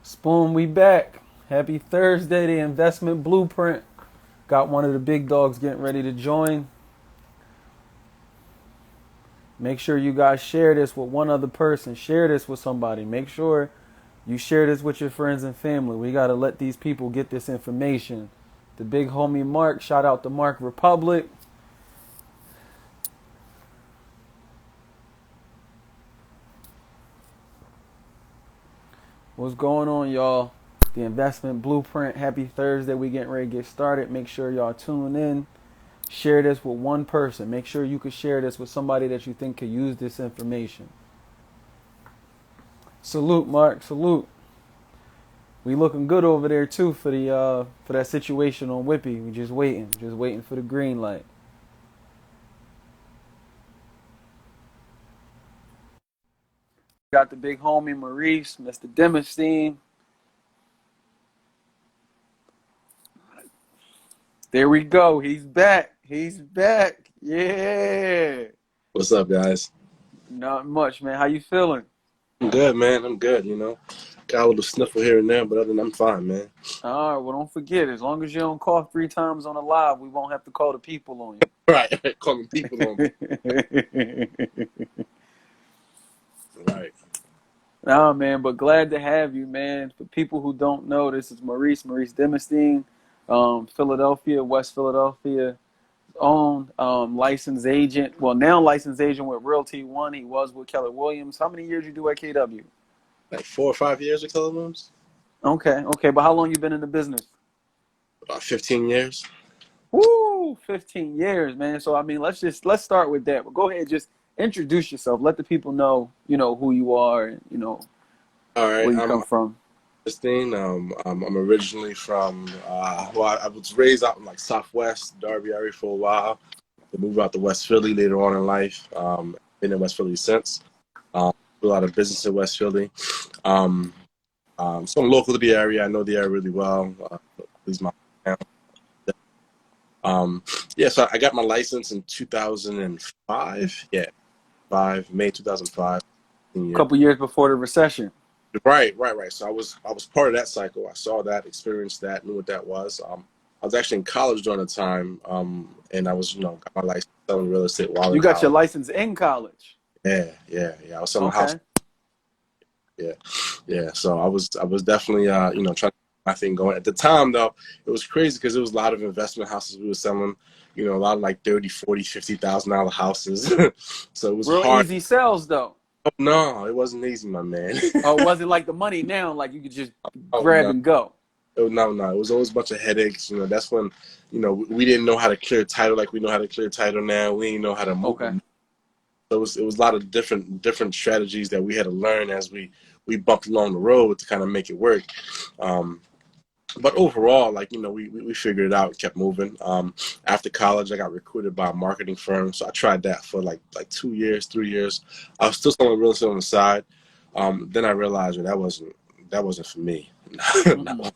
Spoon, we back. Happy Thursday, the investment blueprint. Got one of the big dogs getting ready to join. Make sure you guys share this with one other person. Share this with somebody. Make sure you share this with your friends and family. We got to let these people get this information. The big homie Mark, shout out to Mark Republic. What's going on, y'all? The investment blueprint. Happy Thursday. We getting ready to get started. Make sure y'all tune in. Share this with one person. Make sure you can share this with somebody that you think could use this information. Salute, Mark. Salute. We looking good over there too for that situation on Whippy. We just waiting for the green light. Got the big homie Maurice, Mr. Demosthene. There we go. He's back. He's back. Yeah. What's up, guys? Not much, man. How you feeling? I'm good, man. I'm good, you know. Got a little sniffle here and there, but other than I'm fine, man. All right. Well, don't forget. As long as you don't cough 3 times on a live, we won't have to call the people on you. Right. Calling people on me. Right. Nah, man, but glad to have you, man. For people who don't know, this is Maurice Demosthene, Philadelphia, West Philadelphia, own licensed agent. Well, now licensed agent with Realty One. He was with Keller Williams. How many years you do at KW? Like 4 or 5 years with Keller Williams? Okay. But how long you been in the business? About 15 years. Woo, 15 years, man. So I mean, let's start with that. But go ahead, just introduce yourself. Let the people know, who you are and All right. where you I'm come from. Christine. I'm originally from, I was raised out in like Southwest, Derby area for a while. I moved out to West Philly later on in life. Been in West Philly since. Do a lot of business in West Philly. Um, so I'm local to the area. I know the area really well. At least my town. Yeah, so I got my license in 2005. Yeah, May 2005. A couple years before the recession. Right. So I was part of that cycle. I saw that, experienced that, knew what that was. I was actually in college during the time, and I was, got my license selling real estate while in You got your college. license in college. Yeah. I was selling a house. Okay. Yeah. So I was definitely, trying to get my thing going. At the time, though, it was crazy because there was a lot of investment houses we were selling. A lot of like 30, 40, $50,000 houses. So it was Real hard. easy sales though. Oh, no, it wasn't easy, my man. Oh, it wasn't like the money now, like you could just Oh, grab no. and go. Oh, no. It was always a bunch of headaches. That's when, we didn't know how to clear title like we know how to clear title now. We didn't know how to move. Okay. So it was a lot of different strategies that we had to learn as we bumped along the road to kind of make it work. But overall, like, we figured it out, kept moving. After college, I got recruited by a marketing firm. So I tried that for like 2 years, 3 years. I was still selling real estate on the side. Then I realized that wasn't for me. No.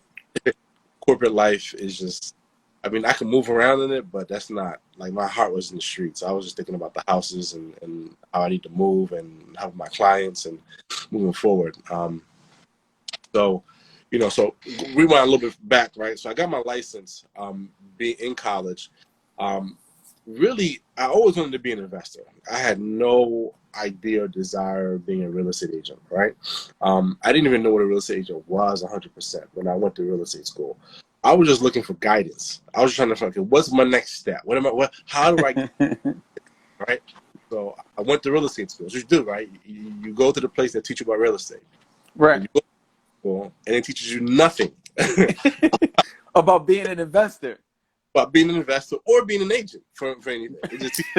Corporate life is just, I mean, I can move around in it, but that's not, like, my heart was in the streets. I was just thinking about the houses and how I need to move and help my clients and moving forward. So, so rewind a little bit back, right? So I got my license, being in college. Really, I always wanted to be an investor. I had no idea or desire of being a real estate agent, right? I didn't even know what a real estate agent was 100% when I went to real estate school. I was just looking for guidance. I was trying to find, okay, what's my next step? How do I, right? So I went to real estate school, which you do, right? You go to the place that teach you about real estate. Right. And you go to school, and it teaches you nothing About being an investor. about being an investor or being an agent for anything. It just teaches,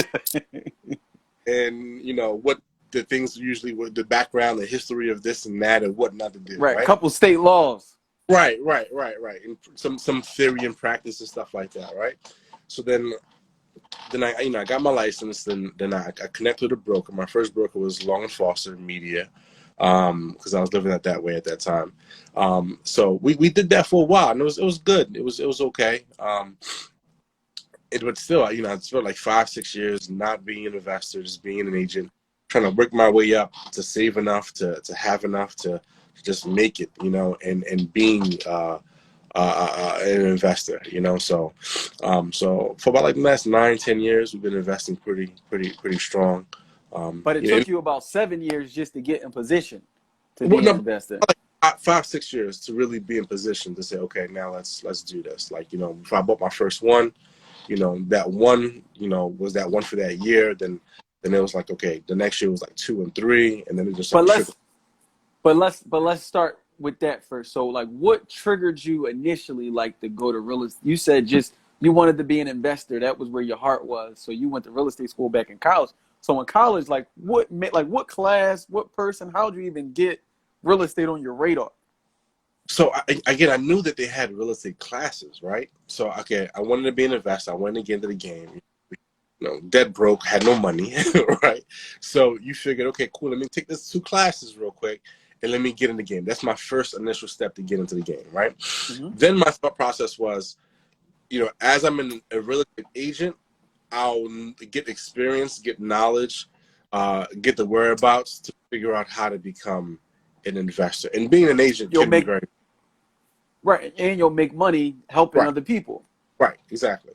and what the things usually, with the background, the history of this and that, and what not to do, Right. right? Couple state laws. Right. And some theory and practice and stuff like that, right? So then I got my license. Then I connected with a broker. My first broker was Long and Foster Media, because I was living that way at that time. So we did that for a while, and it was good. It was okay. But still, I spent like 5-6 years not being an investor, just being an agent, trying to work my way up to save enough to have enough to just make it, you know, and being an investor, you know. So so for about like the last 9-10 years, we've been investing pretty strong. But it You know, took you about 7 years just to get in position to well, be an no, investor. like 5-6 years to really be in position to say, okay, now let's do this. Like, you know, if I bought my first one, you know, that one, you know, was that one for that year. Then it was like, okay, the next year was like 2 and 3, and then it just But started trickling. let's start with that first. So like what triggered you initially like to go to real estate? You said just you wanted to be an investor. That was where your heart was. So you went to real estate school back in college. So in college, like what class, what person, how did you even get real estate on your radar? So again, I knew that they had real estate classes, right? So okay, I wanted to be an investor. I wanted to get into the game. You know, dead broke, had no money, right? So you figured, okay, cool. Let me take this 2 classes real quick, and let me get in the game. That's my first initial step to get into the game, right? Mm-hmm. Then my thought process was, you know, as I'm a real estate agent, I'll get experience, get knowledge, get the whereabouts to figure out how to become an investor. And being an agent You'll can be make very right, and you'll make money helping right. other people. Right, exactly.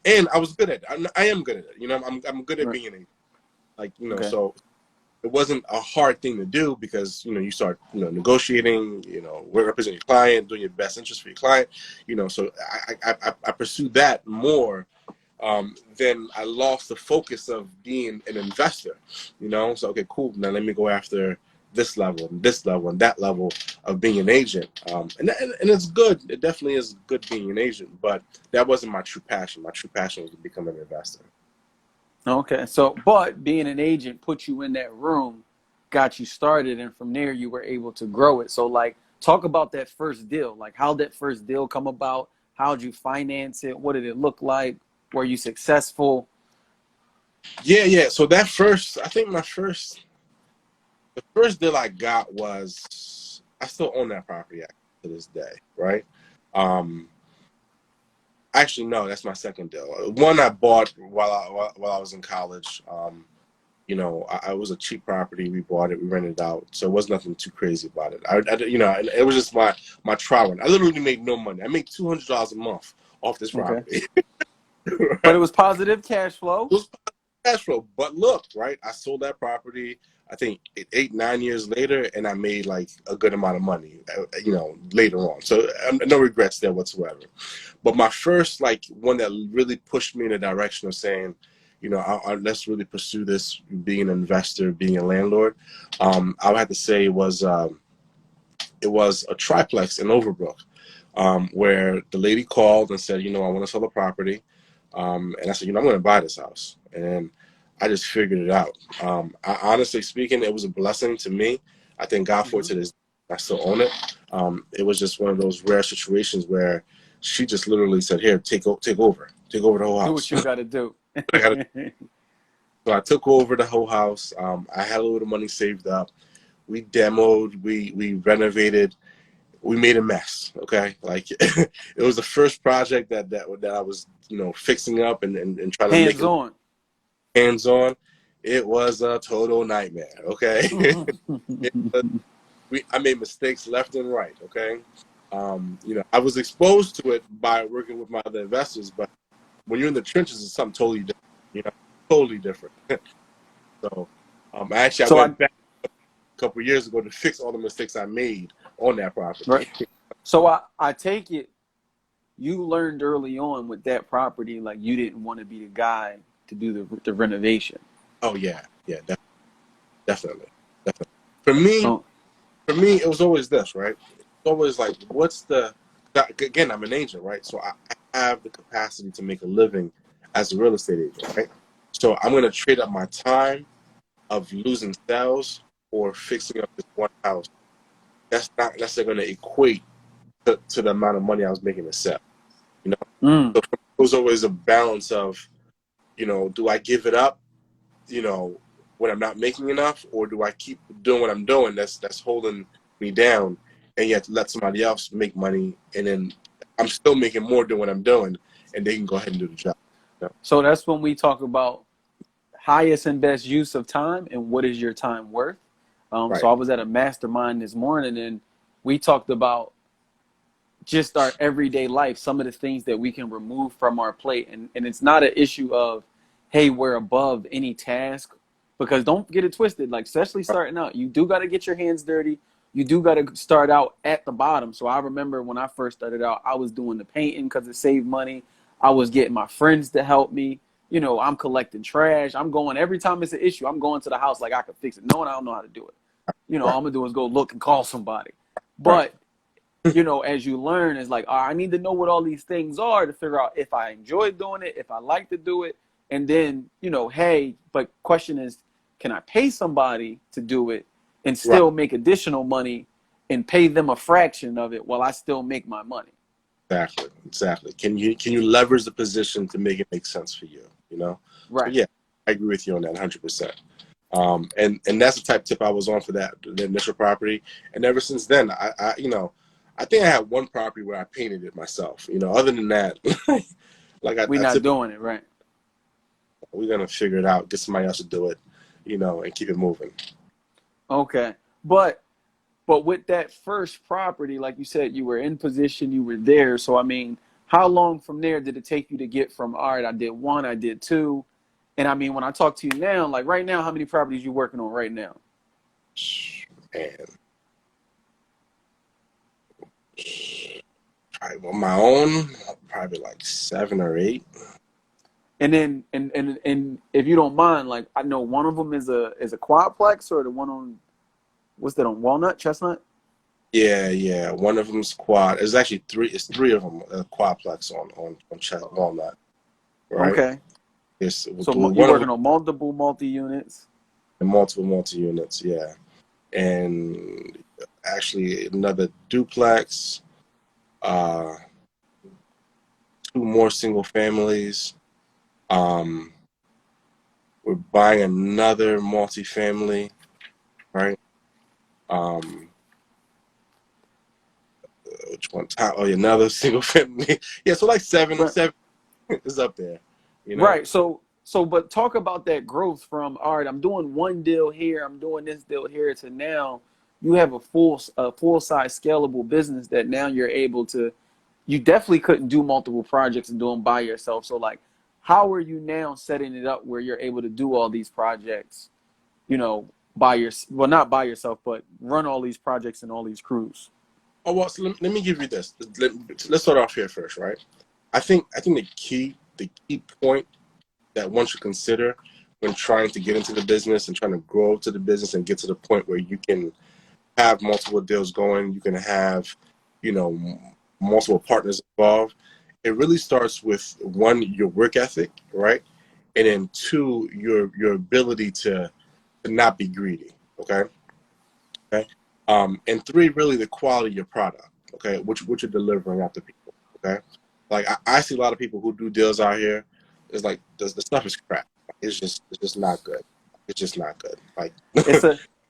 And I was good at it. I am good at it. You know, I'm good at Right. being a, like, you know, Okay. so it wasn't a hard thing to do because, you know, you start, you know, negotiating, you know, representing your client, doing your best interest for your client, you know, so I pursued that more. Then I lost the focus of being an investor, you know. So okay, cool. Now let me go after this level, and this level, and that level of being an agent. And it's good. It definitely is good being an agent, but that wasn't my true passion. My true passion was to become an investor. Okay. So, but being an agent put you in that room, got you started, and from there you were able to grow it. So, like, talk about that first deal. Like, how did that first deal come about? How'd you finance it? What did it look like? Were you successful? Yeah. So that first, I think the first deal I got was, I still own that property to this day, right? Um, Actually, no, that's my second deal. One I bought while I was in college. You know, I was a cheap property. We bought it, we rented it out, so it was nothing too crazy about it. You know, it was just my trial run. I literally made no money. I made $200 a month off this Okay. property. But Right? it was positive cash flow. It was cash flow. But look, right? I sold that property, I think 8-9 years later, and I made like a good amount of money, you know, later on. So no regrets there whatsoever. But my first, like, one that really pushed me in the direction of saying, you know, let's really pursue this, being an investor, being a landlord. I would have to say it was a triplex in Overbrook, where the lady called and said, you know, I want to sell the property. And I said, you know, I'm going to buy this house. And I just figured it out. Honestly speaking, it was a blessing to me. I thank God for it Mm-hmm. to this day. I still own it. It was just one of those rare situations where she just literally said, here, take over the whole Do house. what you got to do. I gotta, so I took over the whole house. I had a little money saved up. We demoed, we renovated, we made a mess. Okay, like it was the first project that I was, you know, fixing up and trying to make Hands it on. hands on. It was a total nightmare. Okay, it was, I made mistakes left and right. Okay, you know, I was exposed to it by working with my other investors, but when you're in the trenches, it's something totally different. You know, totally different. So, actually, I So I went back a couple of years ago to fix all the mistakes I made on that right. property. So I take it you learned early on with that property, like you didn't want to be the guy to do the renovation. Oh yeah, definitely, definitely. For me, Oh, for me, it was always this, right? It's always like, what's the? Again, I'm an agent, right? So I have the capacity to make a living as a real estate agent, right? So I'm gonna trade up my time of losing sales or fixing up this one house. That's not necessarily going to equate to the amount of money I was making to sell. You know, mm. so it was always a balance of, you know, do I give it up, you know, when I'm not making enough, or do I keep doing what I'm doing that's holding me down, and yet let somebody else make money, and then I'm still making more doing what I'm doing, and they can go ahead and do the job. You know? So that's when we talk about highest and best use of time and what is your time worth. So Right. I was at a mastermind this morning and we talked about just our everyday life, some of the things that we can remove from our plate. And it's not an issue of, hey, we're above any task, because don't get it twisted. Like, especially starting out, you do got to get your hands dirty. You do got to start out at the bottom. So I remember when I first started out, I was doing the painting because it saved money. I was getting my friends to help me. You know, I'm collecting trash. I'm going every time it's an issue. I'm going to the house like I could fix it, knowing I don't know how to do it. You know, Right. all I'm gonna do is go look and call somebody. Right. But you know, as you learn, it's like, I need to know what all these things are to figure out if I enjoy doing it, if I like to do it. And then, you know, hey, but question is, can I pay somebody to do it and Right. still make additional money and pay them a fraction of it while I still make my money? Exactly. Exactly. Can you leverage the position to make it make sense for you? You know. So Right. yeah, I agree with you on that 100%. And that's the type of tip I was on for the initial property. And ever since then, I think I had one property where I painted it myself. You know, other than that, like We're I not typically, doing it, right? we're gonna figure it out, get somebody else to do it, you know, and keep it moving. Okay. But with that first property, like you said, you were in position, you were there. So I mean, how long from there did it take you to get from, all right, I did one, I did two? And I mean, when I talk to you now, like right now, how many properties you working on right now? And probably on my own, probably like 7 or 8. And then, and if you don't mind, like I know one of them is a quadplex, or the one on, what's that, on Walnut, Chestnut? Yeah, yeah. One of them's quad. It's actually three. It's three of them. Quadplex on Walnut, right? Okay, It's so you're one of them, working on multiple multi units. multiple multi units. Yeah, and actually another duplex. Uh, Two more single families. Um, we're buying another multifamily, right? Um, which one? Oh, yeah, another single family. Yeah, so like seven, Right. seven is up there, you know. Right. So, but talk about that growth from, all right, I'm doing one deal here, I'm doing this deal here, to now you have a full size scalable business that now you're able to. You definitely couldn't do multiple projects and do them by yourself. So, like, how are you now setting it up where you're able to do all these projects? You know, by your, well, not by yourself, but run all these projects and all these crews. Oh well, so let me give you this. Let's start off here first, right? I think the key point that one should consider when trying to get into the business and trying to grow to the business and get to the point where you can have multiple deals going, you can have, you know, multiple partners involved. It really starts with one, your work ethic, right? And then two, your ability to not be greedy. Okay. Okay. And three, really the quality of your product. Okay, which you're delivering out to people. Okay. Like I see a lot of people who do deals out here. It's like the stuff is crap. It's just not good. It's just not good. Like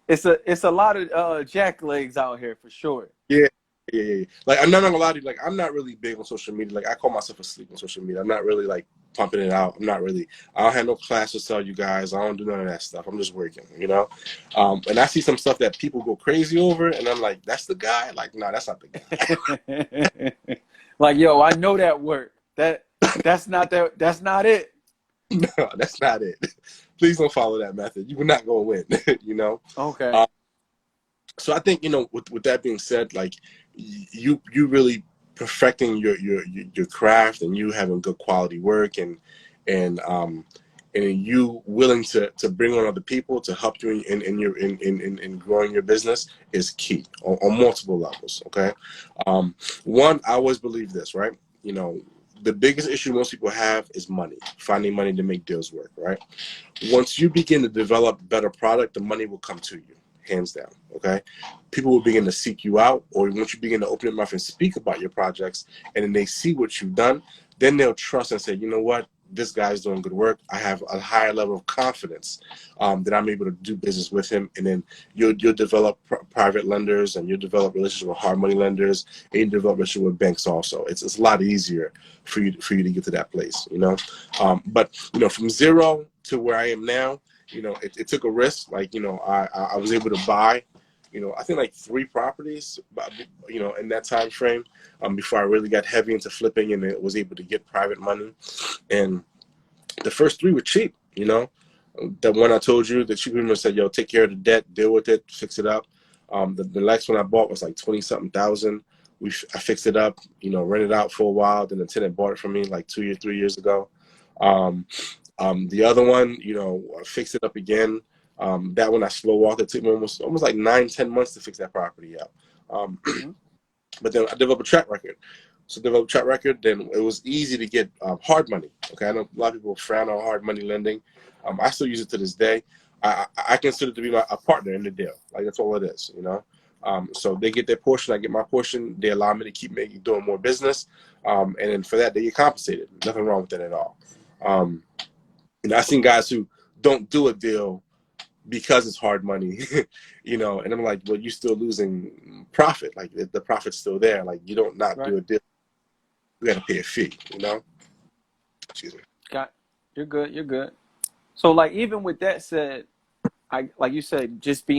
It's a it's a lot of jack legs out here for sure. yeah, yeah, yeah. Like I'm not gonna lie to you. Like I'm not really big on social media. Like I call myself asleep on social media. I'm not really like pumping it out. I'm not really. I don't have no class to tell you guys. I don't do none of that stuff. I'm just working, you know. And I see some stuff that people go crazy over, and I'm like, that's the guy. Like, no, that's not the guy. Like, yo, I know that work. That's not it. No, that's not it. Please don't follow that method. You're not gonna win, you know. Okay. Um, so I think, you know, with that being said, like you really perfecting your craft and you having good quality work and um and you willing to bring on other people to help you in growing your business is key on multiple levels. Okay. One, I always believe this, right? You know, the biggest issue most people have is money, finding money to make deals work, right? Once you begin to develop better product, the money will come to you, hands down. Okay, people will begin to seek you out, or once you begin to open your mouth and speak about your projects, and then they see what you've done, then they'll trust and say, you know what, this guy's doing good work. I have a higher level of confidence that I'm able to do business with him, and then you'll develop private lenders, and you'll develop relationships with hard money lenders, and you develop relationships with banks also. It's a lot easier for you to get to that place, you know. But you know, from zero to where I am now, you know, it took a risk. Like, you know, I was able to buy, you know, I think like 3 properties, you know, in that time frame, before I really got heavy into flipping and it was able to get private money. And the first 3 were cheap, you know. The one I told you, the cheap people said, yo, take care of the debt, deal with it, fix it up. The next one I bought was like 20 something thousand. I fixed it up, you know, rented it out for a while. Then the tenant bought it from me like 3 years ago. The other one, you know, I fixed it up again. That one I slow walked. It took me almost like 9-10 months to fix that property up. But then I developed a track record. So developed a track record, then it was easy to get hard money. Okay, I know a lot of people frown on hard money lending. I still use it to this day. I consider it to be a partner in the deal. Like, that's all it is, you know. So they get their portion, I get my portion. They allow me to keep doing more business, and then for that they get compensated. Nothing wrong with that at all. And I've seen guys who don't do a deal because it's hard money, you know, and I'm like, well, you're still losing profit. Like, the profit's still there. Like, you don't not do a deal. You got to pay a fee, you know? Excuse me. You're good. You're good. So, like, even with that said, like you said, just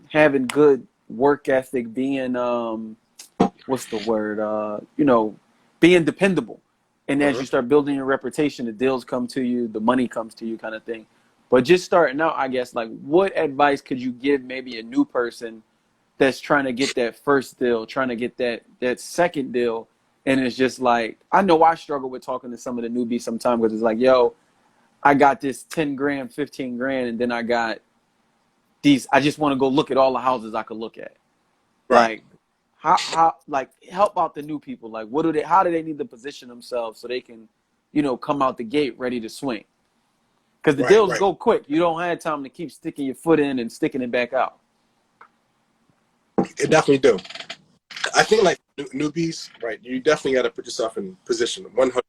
having good work ethic, being, what's the word? You know, being dependable. And as you start building your reputation, the deals come to you, the money comes to you, kind of thing. But just starting out, I guess, like, what advice could you give maybe a new person that's trying to get that first deal, trying to get that second deal? And it's just like, I know I struggle with talking to some of the newbies sometimes, because it's like, yo, I got this 10 grand, 15 grand, and then I got these, I just want to go look at all the houses I could look at. Right. Like, how, like, help out the new people. Like, how do they need to position themselves so they can, you know, come out the gate ready to swing? Because the deals go quick. You don't have time to keep sticking your foot in and sticking it back out. It definitely do. I think, like, newbies, right, you definitely got to put yourself in position. 100.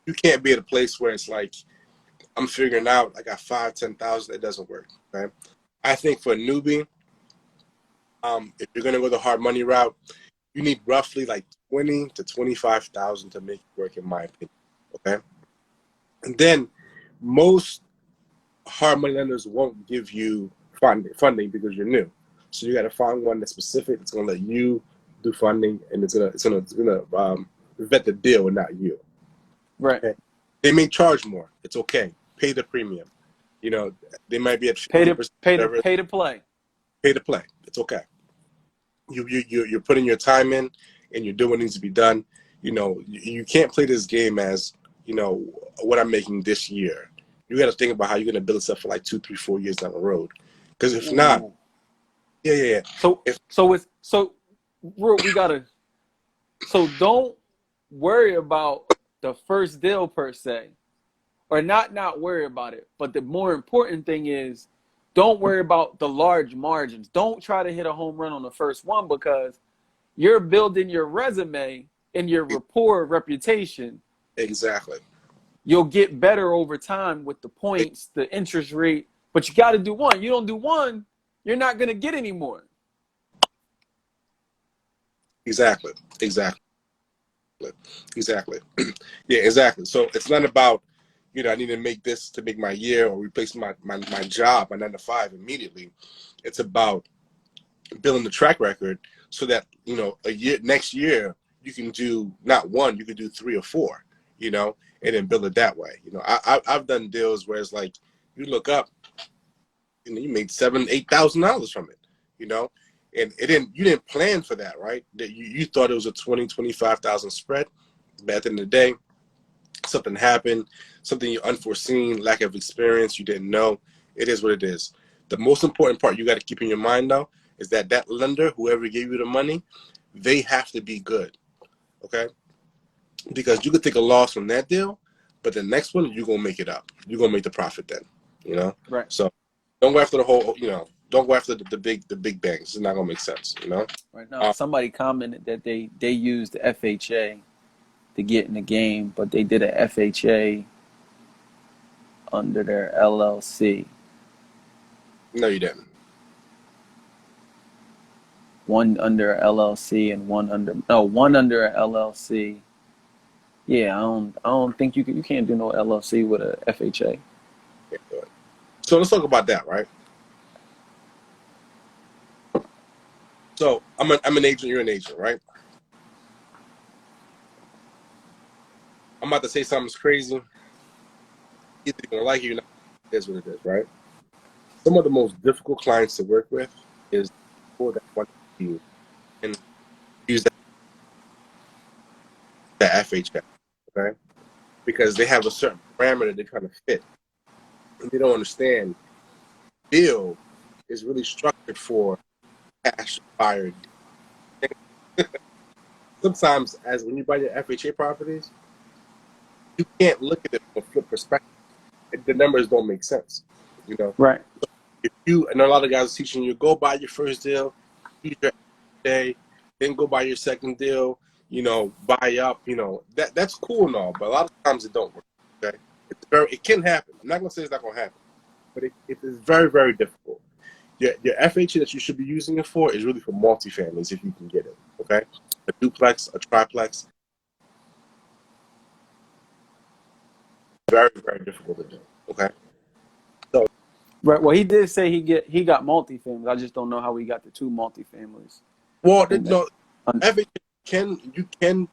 You can't be at a place where it's like, I'm figuring out I got 5,000-10,000. It doesn't work. Okay. I think for a newbie, if you're gonna go the hard money route, you need roughly like 20 to 25,000 to make it work, in my opinion. Okay. And then most hard money lenders won't give you funding because you're new. So you got to find one that's specific. That's gonna let you do funding, and it's gonna vet the deal and not you. Right. Okay? They may charge more. It's okay. Pay the premium. You know, they might be at 50%. Pay to play. Pay to play. It's okay. You're putting your time in, and you're doing what needs to be done. You know, you can't play this game as, you know, what I'm making this year. You got to think about how you're going to build stuff for like 2, 3, 4 years down the road. Because if not, yeah. So we gotta. So don't worry about the first deal per se, or not worry about it. But the more important thing is, don't worry about the large margins. Don't try to hit a home run on the first one, because you're building your resume and your rapport, reputation. Exactly. You'll get better over time with the points, the interest rate. But you got to do one. You don't do one, you're not going to get any more. Exactly. Yeah, exactly. So it's not about, you know, I need to make this to make my year or replace my job, my 9 to 5 immediately. It's about building the track record so that, you know, next year you can do not one, you can do 3 or 4, you know, and then build it that way. You know, I've done deals where it's like, you look up, you know, you made $7,000-8,000 from it, you know, and you didn't plan for that, right? That you thought it was a 20,000-25,000 spread, but at the end of the day, something happened, something you unforeseen, lack of experience, you didn't know. It is what it is. The most important part you got to keep in your mind, though, is that lender, whoever gave you the money, they have to be good, okay? Because you could take a loss from that deal, but the next one, you're going to make it up. You're going to make the profit then, you know? Right. So don't go after the whole, you know, don't go after the big bangs. It's not going to make sense, you know? Right now, somebody commented that they used the FHA to get in the game, but they did a FHA under their LLC. No, you didn't. One under LLC and one under a LLC. Yeah, I don't think you can't do no LLC with a FHA. Can't do it. So let's talk about that, right? So I'm an agent. You're an agent, right? I'm about to say something's crazy. Either you're gonna like it or not. It is what it is, right? Some of the most difficult clients to work with is people that want to use and use that FHA, okay? Because they have a certain parameter they're trying to fit, and they don't understand. Deal is really structured for cash buyer. Sometimes, as when you buy your FHA properties, you can't look at it from a flip perspective. The numbers don't make sense. You know, Right. if you and a lot of guys are teaching you go buy your first deal, use your day, then go buy your second deal. You know, buy up. You know that's cool and all, but a lot of times it don't work. Okay, it can happen. I'm not gonna say it's not gonna happen, but it is very very difficult. Your FHA that you should be using it for is really for multifamilies if you can get it. Okay, a duplex, a triplex, very very difficult to do. Okay, so Right. Well, he did say he got multifamilies. I just don't know how he got the two multifamilies well, in that. no, FHA can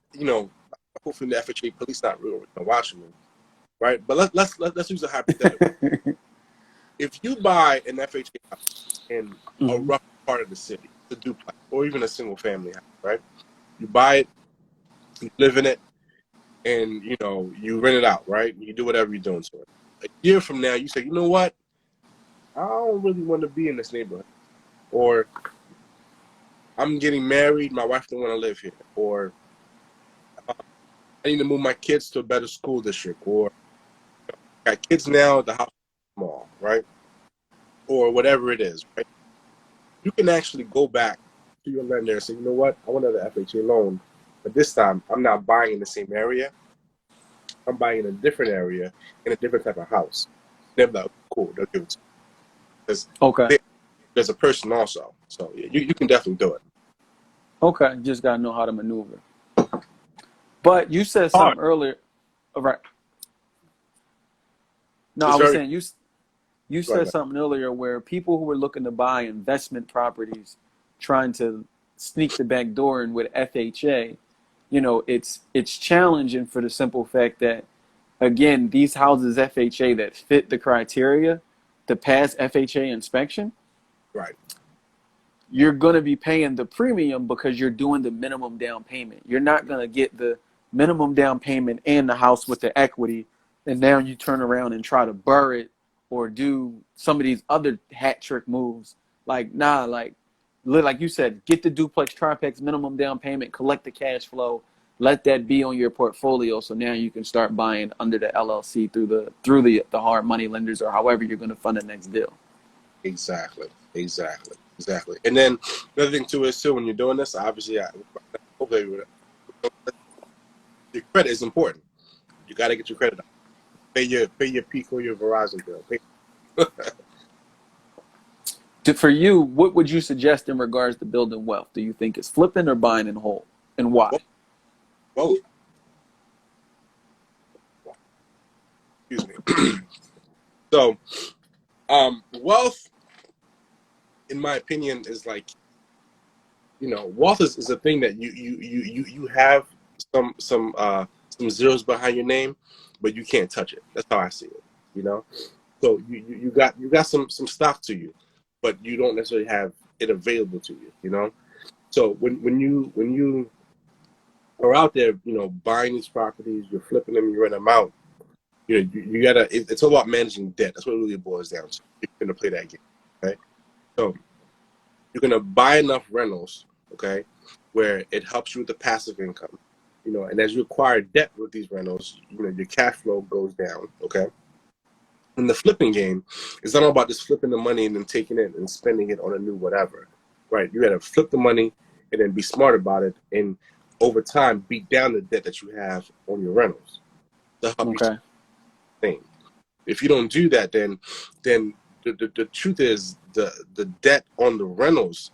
hopefully the FHA police not really watching me, right? But let's use a hypothetical. If you buy an FHA house in a Mhm. rough part of the city, a duplex or even a single family house, right? You buy it, you live in it, and you rent it out, right? You do whatever you're doing to it. A year from now, you say, you know what? I don't really want to be in this neighborhood, or I'm getting married, my wife don't want to live here, or I need to move my kids to a better school district, or I got kids now, the house is small, right? Or whatever it is, right? You can actually go back to your lender and say, you know what? I want another FHA loan, but this time I'm not buying in the same area. I'm buying in a different area in a different type of house. They're like, cool, they'll give it to you. Okay. There's a person also. So yeah, you can definitely do it. Okay. Just gotta know how to maneuver. But you said Hard. something earlier. All right. No, I It's was very saying you go said ahead. something earlier where people who were looking to buy investment properties, trying to sneak the back door in with FHA, it's challenging for the simple fact that again, these houses FHA that fit the criteria to pass FHA inspection, Right. you're going to be paying the premium because you're doing the minimum down payment. You're not going to get the minimum down payment and the house with the equity, and now you turn around and try to burr it or do some of these other hat trick moves. Like, nah, like you said, get the duplex triplex minimum down payment, collect the cash flow, let that be on your portfolio. So now you can start buying under the LLC through the hard money lenders or however you're going to fund the next deal. Exactly. Exactly. Exactly. And then another thing too is too when you're doing this, obviously, hopefully your credit is important. You got to get your credit up. Pay your Pico, your Verizon bill. For you, what would you suggest in regards to building wealth? Do you think it's flipping or buying in whole, and why? Both. Excuse me. So, wealth, in my opinion, is like wealth is a thing that you have some zeros behind your name, but you can't touch it. That's how I see it. You know, so you got some stock to you, but you don't necessarily have it available to you. You know, so when you are out there, buying these properties, you're flipping them, you rent them out. You gotta. It's all about managing debt. That's what it really boils down to. You're gonna play that game, okay? So you're gonna buy enough rentals, okay, where it helps you with the passive income, and as you acquire debt with these rentals, your cash flow goes down, okay. In the flipping game, it's not all about just flipping the money and then taking it and spending it on a new whatever, right? You gotta flip the money and then be smart about it, and over time beat down the debt that you have on your rentals to help you Okay. sustain. If you don't do that, then the truth is the debt on the rentals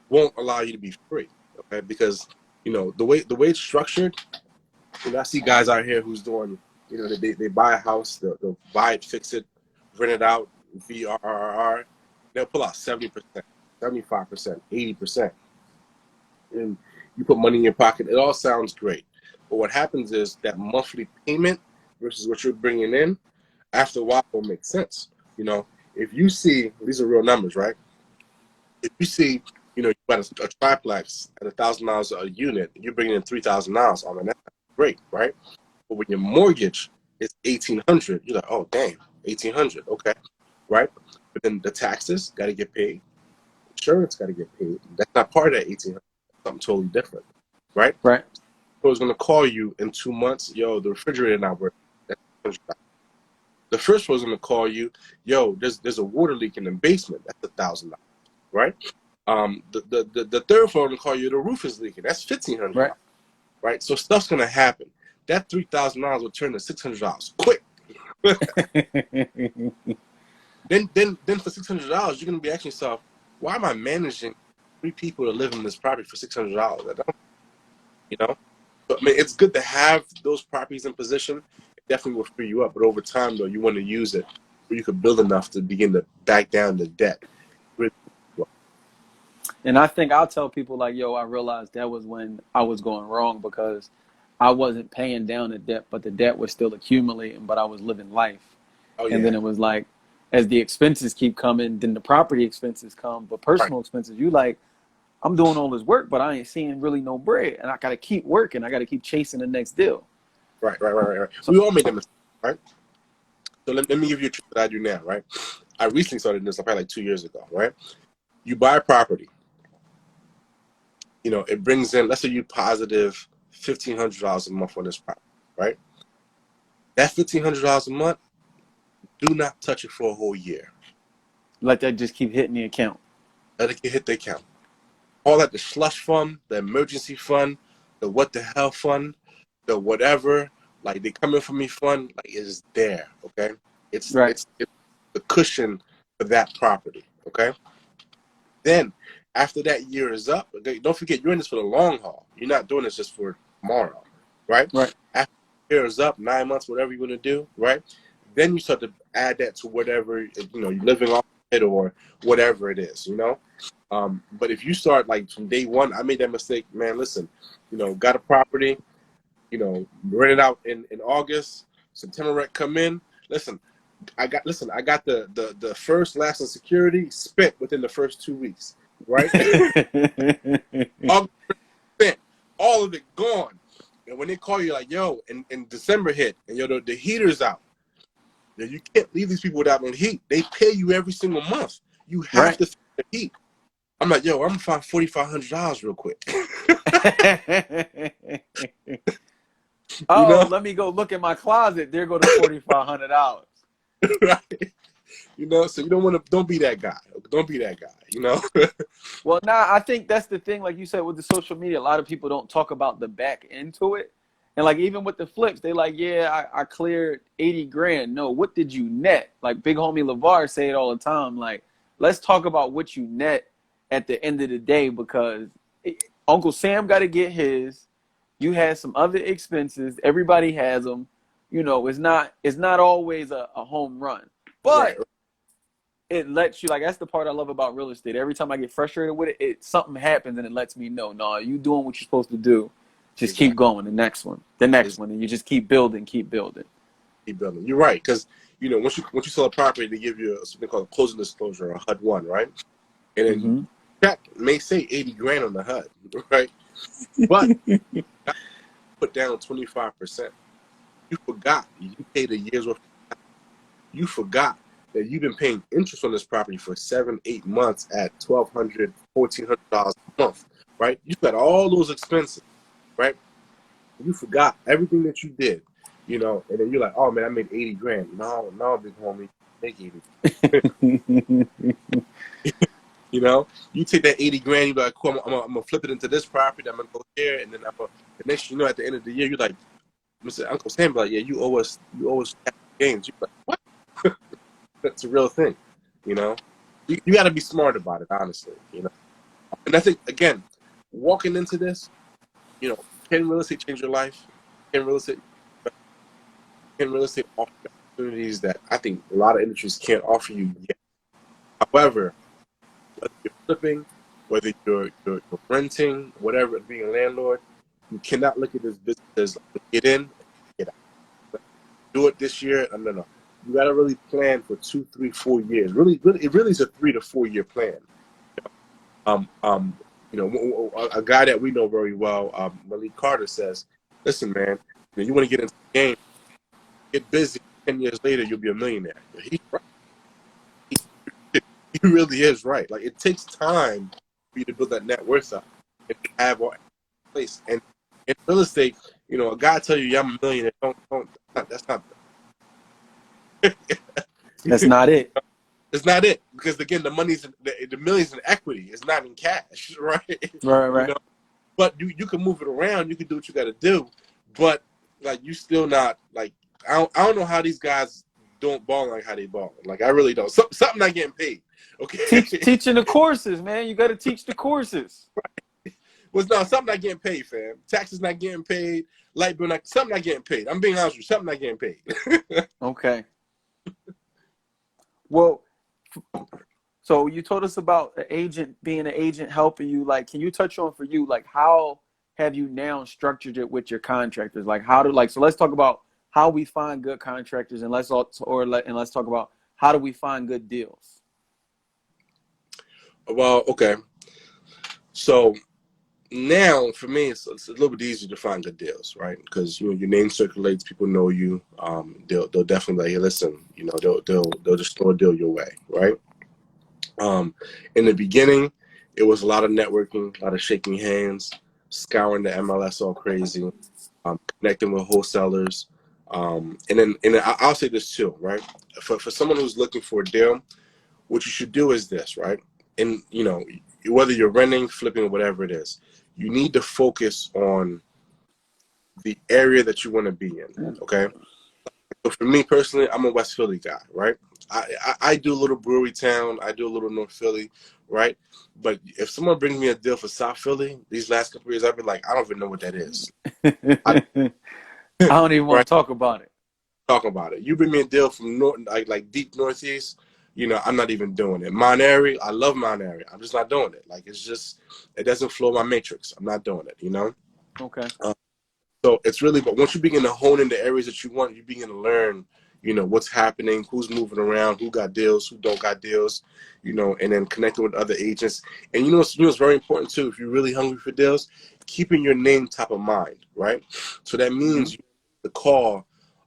won't allow you to be free. Okay, because the way it's structured, You know, I see guys out here who's doing, you know, they buy a house, they'll buy it, fix it, rent it out, VRRR. They'll pull out 70%, 75%, 80%. And you put money in your pocket. It all sounds great. But what happens is that monthly payment versus what you're bringing in, after a while, will make sense. You know, if you see, these are real numbers, right? If you see, you know, you got a triplex at $1,000 a unit, you're bringing in $3,000. I mean, that's great, right? But when your mortgage is 1,800, you're like, oh, damn, 1,800, okay, right? But then the taxes got to get paid, insurance got to get paid. That's not part of that 1,800. Something totally different, right? Right. So it's gonna call you in 2 months, yo, the refrigerator not working. That's $100. The first one's gonna call you, yo, there's a water leak in the basement. That's $1,000, right? The third phone will call you, the roof is leaking. That's $1,500, Right. right? So stuff's gonna happen. That $3,000 will turn to $600 quick. Then for $600, you're gonna be asking yourself, why am I managing 3 people to live in this property for $600? I don't, you know. But I mean, it's good to have those properties in position. It definitely will free you up. But over time, though, you want to use it where you can build enough to begin to back down the debt. And I think I'll tell people like, yo, I realized that was when I was going wrong because I wasn't paying down the debt, but the debt was still accumulating, but I was living life. Oh And then yeah, it was like, as the expenses keep coming, then the property expenses come, but right, personal expenses, you like, I'm doing all this work, but I ain't seeing really no bread. And I got to keep working. I got to keep chasing the next deal. right. So, We all made that mistake, right? So let me give you a trick that I do now, right? I recently started this probably like 2 years ago, right? You buy a property, you know, it brings in, let's say you positive $1,500 a month on this property, right? That $1,500 a month, do not touch it for a whole year. let that just keep hitting the account. Let it hit the account. All that, the slush fund, the emergency fund, the what the hell fund, the whatever, like they coming for me fund, like it's there, okay? It's Right. it's it's the cushion for that property, okay? Then after that year is up, okay, don't forget you're in this for the long haul. You're not doing this just for tomorrow, right? Right. After the year is up, 9 months, whatever you want to do, right? Then you start to add that to whatever, you know, you're living off it or whatever it is, you know? But if you start like from day one, I made that mistake, man, listen, you know, got a property, you know, rent it out in August, September rent come in. Listen, I got the first, last, and security spent within the first 2 weeks, right? August spent, all of it gone. And when they call you like, yo, and December hit, and yo, the heater's out. You can't leave these people without no heat. They pay you every single month. You have Right. to fix the heat. I'm like, yo, I'm gonna find $4,500 real quick. You Oh, know, let me go look in my closet. There go to $4,500. right? You know, so you don't be that guy. Don't be that guy. You know. Well, now I think that's the thing, like you said, with the social media, a lot of people don't talk about the back end to it. And like even with the flips, they like, yeah, I cleared 80 grand. No, what did you net? Like big homie LeVar say it all the time. Like, let's talk about what you net at the end of the day because Uncle Sam got to get his. You had some other expenses. Everybody has them. You know, it's not always a home run, Right. but it lets you, like, that's the part I love about real estate. Every time I get frustrated with it, something happens and it lets me know, no, you doing what you're supposed to do. Just keep Exactly. going. The next one, and you just keep building, keep building. Keep building. You're right, because you know once you sell a property, they give you something called a closing disclosure, or a HUD 1, right? And then Mm-hmm. check may say 80 grand on the HUD, right? But put down 25%. You forgot you paid a year's worth. You forgot that you've been paying interest on this property for 7, 8 months at $1,200, $1,400 a month, right? You got all those expenses, right? You forgot everything that you did, you know, and then you're like, oh man, I made 80 grand. No, big homie, make 80. You know, you take that 80 grand, you're like, cool, I'm gonna flip it into this property. I'm gonna go here, and then the next, you know, at the end of the year, you're like, Mr. Uncle Sam, like, yeah, you owe us gains. You're like, what? That's a real thing, you know. You got to be smart about it, honestly, you know. And I think again, walking into this, you know, can real estate change your life? in real estate, offer opportunities that I think a lot of industries can't offer you yet. However, whether you're flipping, whether you're renting, whatever, being a landlord, you cannot look at this business as like, get in and get out. Do it this year. No, no. You got to really plan for 2, 3, 4 years. Really, it really is a 3 to 4 year plan. Um, um, a guy that we know very well, Malik Carter, says, "Listen, man, you want to get into the game, get busy. 10 years later, you'll be a millionaire." He's right. He really is right. Like, it takes time for you to build that net worth up and to have all in place. And in real estate, a guy tell you, "Yeah, I'm a millionaire." Don't. That's not. That's not it. It's not it, because again, the money's the millions in equity. It's not in cash, right? Right. But you can move it around. You can do what you got to do, but like you still not like I don't know how these guys don't ball like how they ball. Like I really don't. Something not getting paid. Okay. Teaching the courses, man. You got to teach the courses. Well, no, something not getting paid, fam. Taxes not getting paid. Light bill not. Something not getting paid. I'm being honest with you. Something not getting paid. Okay. Well, so you told us about being an agent helping you. Like, can you touch on for you, like, how have you now structured it with your contractors? Like, so let's talk about how we find good contractors, and let's talk about how do we find good deals. Well, okay. So now for me, it's a little bit easier to find good deals, right? Because your name circulates, people know you. They'll definitely like, hey, listen, they'll just throw a deal your way, right? In the beginning, it was a lot of networking, a lot of shaking hands, scouring the MLS all crazy, connecting with wholesalers, and then I'll say this too, right? For someone who's looking for a deal, what you should do is this, right? And whether you're renting, flipping, or whatever it is, you need to focus on the area that you want to be in. Okay. So for me personally, I'm a West Philly guy, right? I do a little Brewery Town, I do a little North Philly, right? But if someone brings me a deal for South Philly, these last couple of years, I've been like, I don't even know what that is. I don't even want Right? to talk about it. Talking about it. You bring me a deal from like deep Northeast, I'm not even doing it. Mount Airy, I love Mount Airy. I'm just not doing it. Like, it doesn't flow my matrix. I'm not doing it, Okay. So it's really, but once you begin to hone in the areas that you want, you begin to learn, what's happening, who's moving around, who got deals, who don't got deals, and then connecting with other agents. And it's very important too, if you're really hungry for deals, keeping your name top of mind, right? So that means you have to call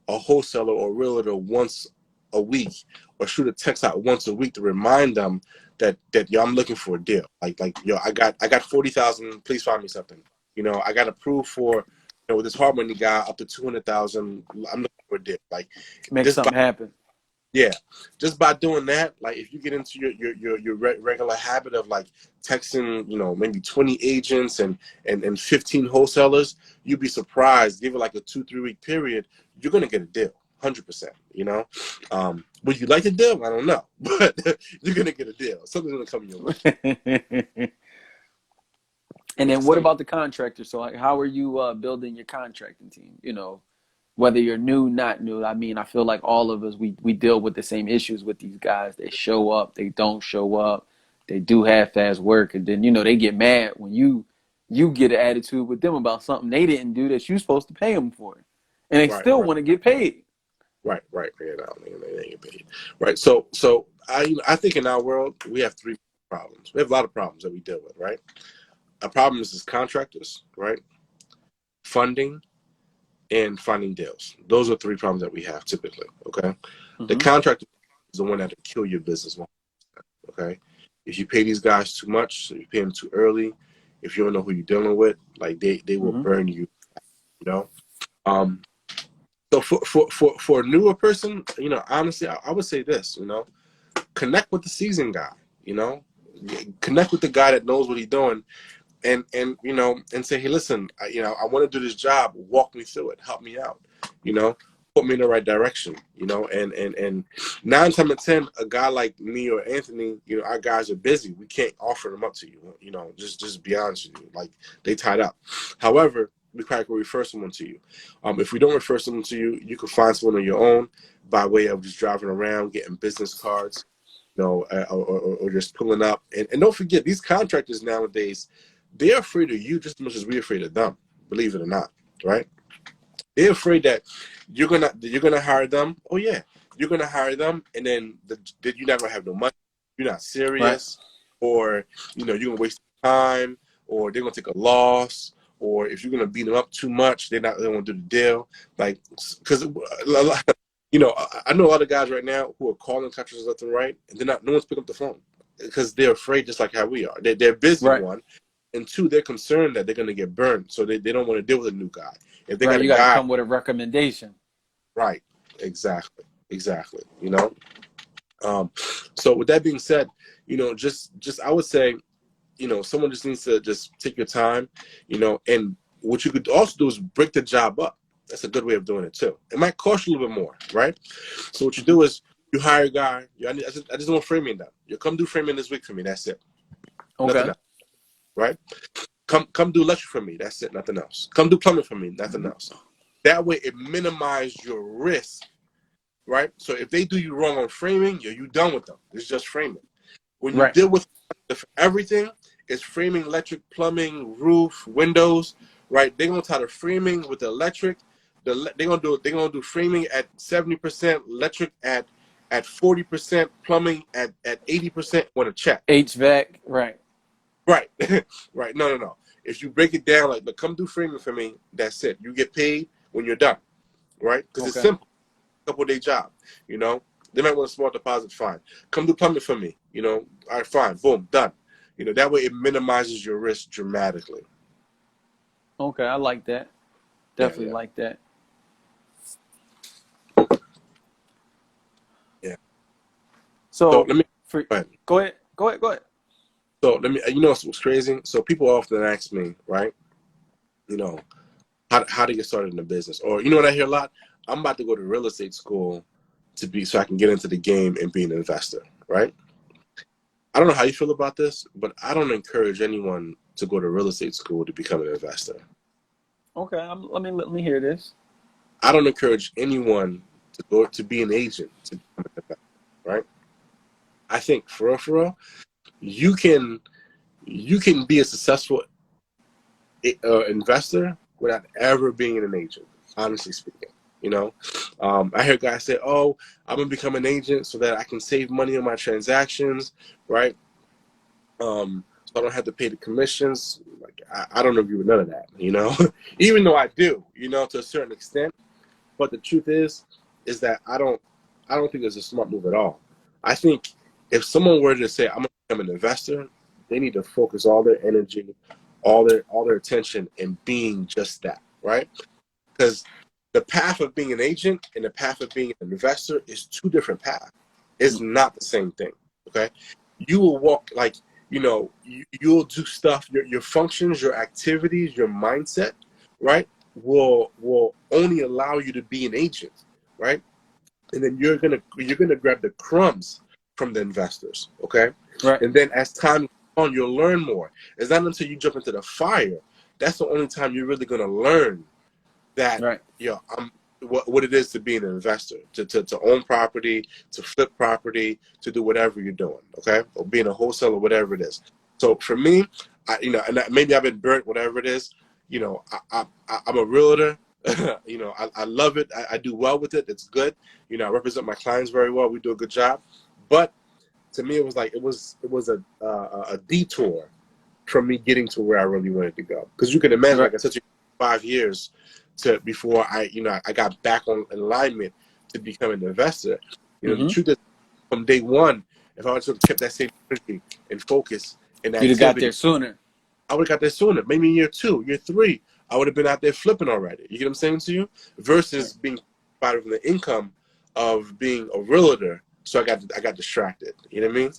a wholesaler or realtor once a week, or shoot a text out once a week to remind them that yo, I'm looking for a deal. Like yo, I got 40,000. Please find me something. I got approved for with this hard money guy up to 200,000. I'm looking for a deal. Like, Make something happen. Yeah, just by doing that, like if you get into your regular habit of like texting, maybe 20 agents and 15 wholesalers, you'd be surprised. Give it like a 2-3 week period, you're gonna get a deal, 100%. Would you like a deal? I don't know, but you're gonna get a deal. Something's gonna come your way. And then what about the contractor? So like, how are you building your contracting team? Whether you're new, not new. I mean, I feel like all of us, we deal with the same issues with these guys. They show up, they don't show up, they do half-ass work, and then they get mad when you get an attitude with them about something they didn't do that you're supposed to pay them for, and they still want to get paid. Right. They get paid. Right. So I think in our world we have 3 problems. We have a lot of problems that we deal with. Right. A problem is contractors. Right. Funding and finding deals. Those are 3 problems that we have typically. Okay. The contractor is the one that will kill your business. Okay. If you pay these guys too much, so you pay them too early, if you don't know who you're dealing with, like they will burn you. So for a newer person, honestly, I would say this, connect with the seasoned guy, connect with the guy that knows what he's doing, and say, hey, listen, I want to do this job. Walk me through it. Help me out. Put me in the right direction. And 9 times out of 10, a guy like me or Anthony, our guys are busy. We can't offer them up to you. Just be honest with you. Like, they tied up. However, we probably could refer someone to you. If we don't refer someone to you, you can find someone on your own by way of just driving around, getting business cards, or just pulling up. And don't forget, these contractors nowadays, they're afraid of you just as much as we're afraid of them, believe it or not, right? They're afraid that you're gonna hire them. Oh yeah, you're gonna hire them, and then you're not gonna have no money. You're not Right. serious, or you're gonna waste time, or they're gonna take a loss, or if you're gonna beat them up too much, they don't want to do the deal. Like, because I know a lot of guys right now who are calling contractors left and right, and no one's picking up the phone because they're afraid, just like how we are. They're busy, Right. one, and two, they're concerned that they're gonna get burned, so they don't want to deal with a new guy. If they Right. got a You got to guy, come with a recommendation. right, exactly, So with that being said, just I would say, someone just needs to just take your time, and what you could also do is break the job up. That's a good way of doing it too. It might cost you a little bit more, right? So what you do is you hire a guy. I just want framing done. You come do framing this week for me. That's it. Nothing Okay. else, right? Come do electric for me. That's it. Nothing else. Come do plumbing for me. Nothing else. That way it minimizes your risk, right? So if they do you wrong on framing, you done with them. It's just framing. When you Right. deal with everything, it's framing, electric, plumbing, roof, windows, right? They're gonna tie the framing with the electric. They're gonna do framing at 70%, electric at 40%, plumbing at 80%. Want to check? HVAC. Right. Right, right. No. If you break it down, like, come do framing for me. That's it. You get paid when you're done, right? Because it's Okay. simple. Couple-day job, They might want a small deposit, fine. Come do plumbing for me, All right, fine, boom, done. That way it minimizes your risk dramatically. Okay. I like that. Yeah, Definitely yeah, like that. yeah. So So let me for go ahead. go ahead. Go ahead. Go ahead. So let me. What's crazy? So people often ask me, right? You know, how to get started in the business, or what I hear a lot. I'm about to go to real estate school so I can get into the game and be an investor, right? I don't know how you feel about this, but I don't encourage anyone to go to real estate school to become an investor. Okay. Let me hear this. I don't encourage anyone to go to be an agent to become an investor, right? I think for real, you can be a successful investor without ever being an agent. Honestly speaking, I hear guys say, "Oh, I'm gonna become an agent so that I can save money on my transactions, right? So I don't have to pay the commissions." Like, I don't agree with none of that, even though I do, to a certain extent. But the truth is that I don't think it's a smart move at all. I think if someone were to say, "I'm going to become an investor," they need to focus all their energy, all their attention in being just that, right? Because the path of being an agent and the path of being an investor is two different paths. It's not the same thing. Okay, you will walk like you'll do stuff. Your functions, your activities, your mindset, right? Will only allow you to be an agent, right? And then you're gonna grab the crumbs from the investors, okay? Right. And then as time goes on, you'll learn more. It's not until you jump into the fire that's the only time you're really gonna learn that Right. what it is to be an investor, to own property, to flip property, to do whatever you're doing, okay, or being a wholesaler, whatever it is. So for me, maybe I've been burnt, whatever it is. I'm a realtor. I love it. I do well with it. It's good. I represent my clients very well. We do a good job. But to me, it was like it was a detour from me getting to where I really wanted to go. Because you can imagine, Right. like I said, 5 years before I got back on alignment to become an investor. The Mm-hmm. truth is, from day one, if I would have kept that same energy and focus and You'd have got activity, there sooner. I would have got there sooner. Maybe in year 2, year 3, I would have been out there flipping already. You get what I'm saying to you? Right. Versus being provided from the income of being a realtor. So I got distracted. You know what I mean?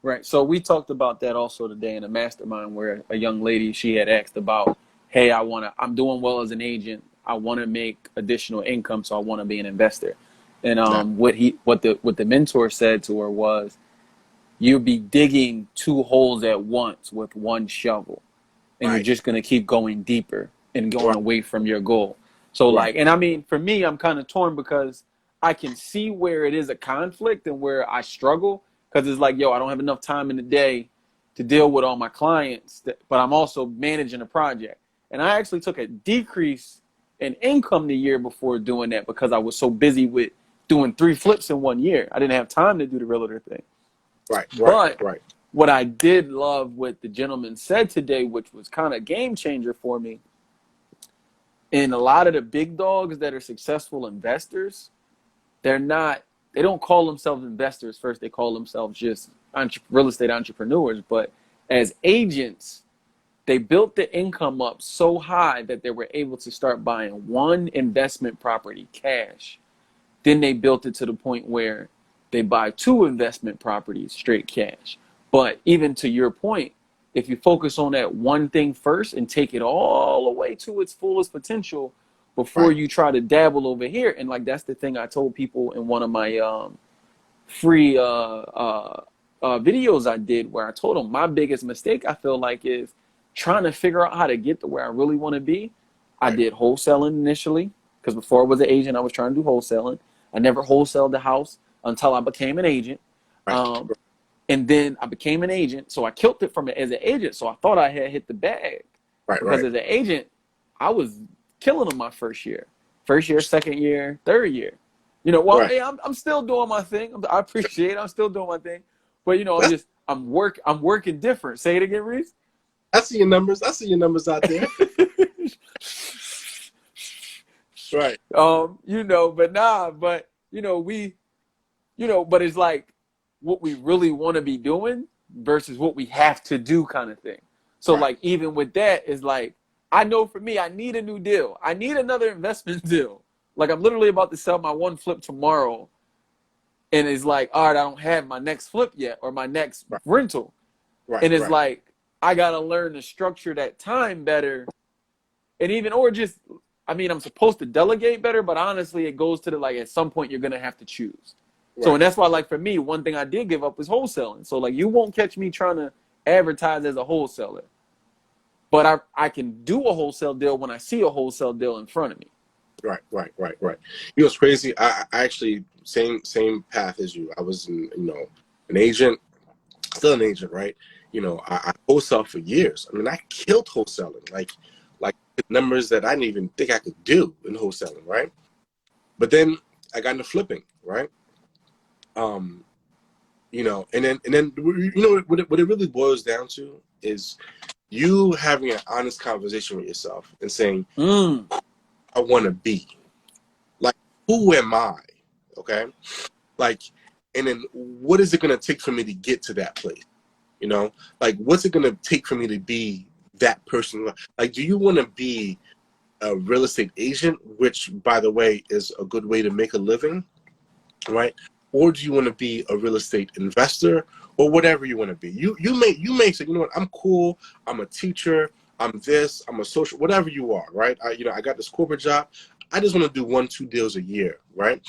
Right. So we talked about that also today in a mastermind where a young lady, she had asked about, hey, I'm doing well as an agent. I want to make additional income, so I want to be an investor. And Nah. what the mentor said to her was, you'll be digging two holes at once with one shovel, and you're Right. just going to keep going deeper. and going Right. away from your goal. So Right. like, and I mean, for me, I'm kind of torn because I can see where it is a conflict and where I struggle because it's like, yo, I don't have enough time in the day to deal with all my clients, but I'm also managing a project. And I actually took a decrease in income the year before doing that because I was so busy with doing 3 flips in 1 year. I didn't have time to do the realtor thing. Right. Right. But Right. what I did love what the gentleman said today, which was kind of game changer for me, and a lot of the big dogs that are successful investors, they don't call themselves investors first. They call themselves just real estate entrepreneurs. But as agents, they built the income up so high that they were able to start buying one investment property cash. Then they built it to the point where they buy 2 investment properties straight cash. But even to your point, if you focus on that one thing first and take it all the way to its fullest potential before Right. you try to dabble over here, and like that's the thing I told people in one of my free videos I did, where I told them my biggest mistake I feel like is trying to figure out how to get to where I really want to be. I Right. did wholesaling initially because before I was an agent, I was trying to do wholesaling. I never wholesaled the house until I became an agent. Right. Um, and then I became an agent, so I killed it from it as an agent. So I thought I had hit the bag Right. because Right. as an agent, I was killing them my first year, second year, third year. Well, Right. hey, I'm still doing my thing. I appreciate it. I'm still doing my thing, but That's, I'm working different. Say it again, Reese. I see your numbers. I see your numbers out there. Right. But nah, but but it's like what we really want to be doing versus what we have to do kind of thing. So Right. like even with that is like I know for me I need a new deal. I need another investment deal. Like I'm literally about to sell my one flip tomorrow and it's like, all right, I don't have my next flip yet or my next Right. rental. Right. And it's Right. like I got to learn to structure that time better and even or just I mean I'm supposed to delegate better, but honestly it goes to the like at some point you're going to have to choose. So, Right. and that's why, like, for me, one thing I did give up was wholesaling. So, like, you won't catch me trying to advertise as a wholesaler. But I can do a wholesale deal when I see a wholesale deal in front of me. Right. Right. Right. Right. You know, it's crazy. I actually same path as you. I was, an agent, still an agent, right? I wholesale for years. I mean, I killed wholesaling, like numbers that I didn't even think I could do in wholesaling, right? But then I got into flipping, right? Um, and then what it really boils down to is you having an honest conversation with yourself and saying, Mm. I want to be like, who am I? Okay. Like, and then what is it going to take for me to get to that place? Like, what's it going to take for me to be that person? Like, do you want to be a real estate agent, which by the way, is a good way to make a living? Right? Or do you want to be a real estate investor or whatever you want to be? You may say, you know what, I'm cool, I'm a teacher, I'm this, I'm a social, whatever you are, right? I got this corporate job. I just want to do 1-2 deals a year, right?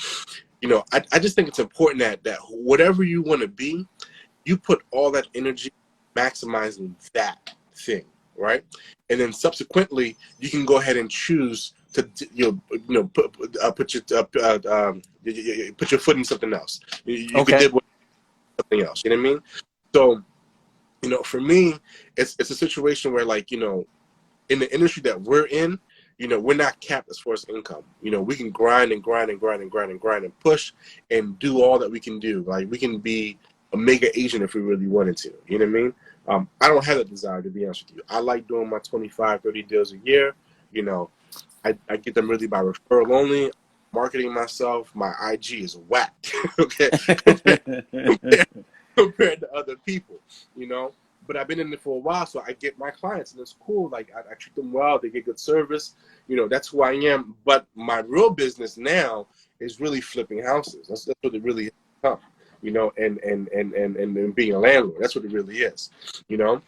I just think it's important that whatever you want to be, you put all that energy maximizing that thing, right? And then subsequently, you can go ahead and choose to put your foot in something else. You could Okay. dip something else. You know what I mean? So for me, it's a situation where in the industry that we're in, we're not capped as far as income. We can grind and grind and grind and grind and grind and push and do all that we can do. Like we can be a mega agent if we really wanted to. You know what I mean? I don't have that desire, to be honest with you. I like doing my 25, 30 deals a year. I get them really by referral only. Marketing myself, my IG is whack. Okay, compared, compared to other people, But I've been in it for a while, so I get my clients, and it's cool. Like I treat them well; they get good service. That's who I am. But my real business now is really flipping houses. That's what it really is. And being a landlord. That's what it really is. You know,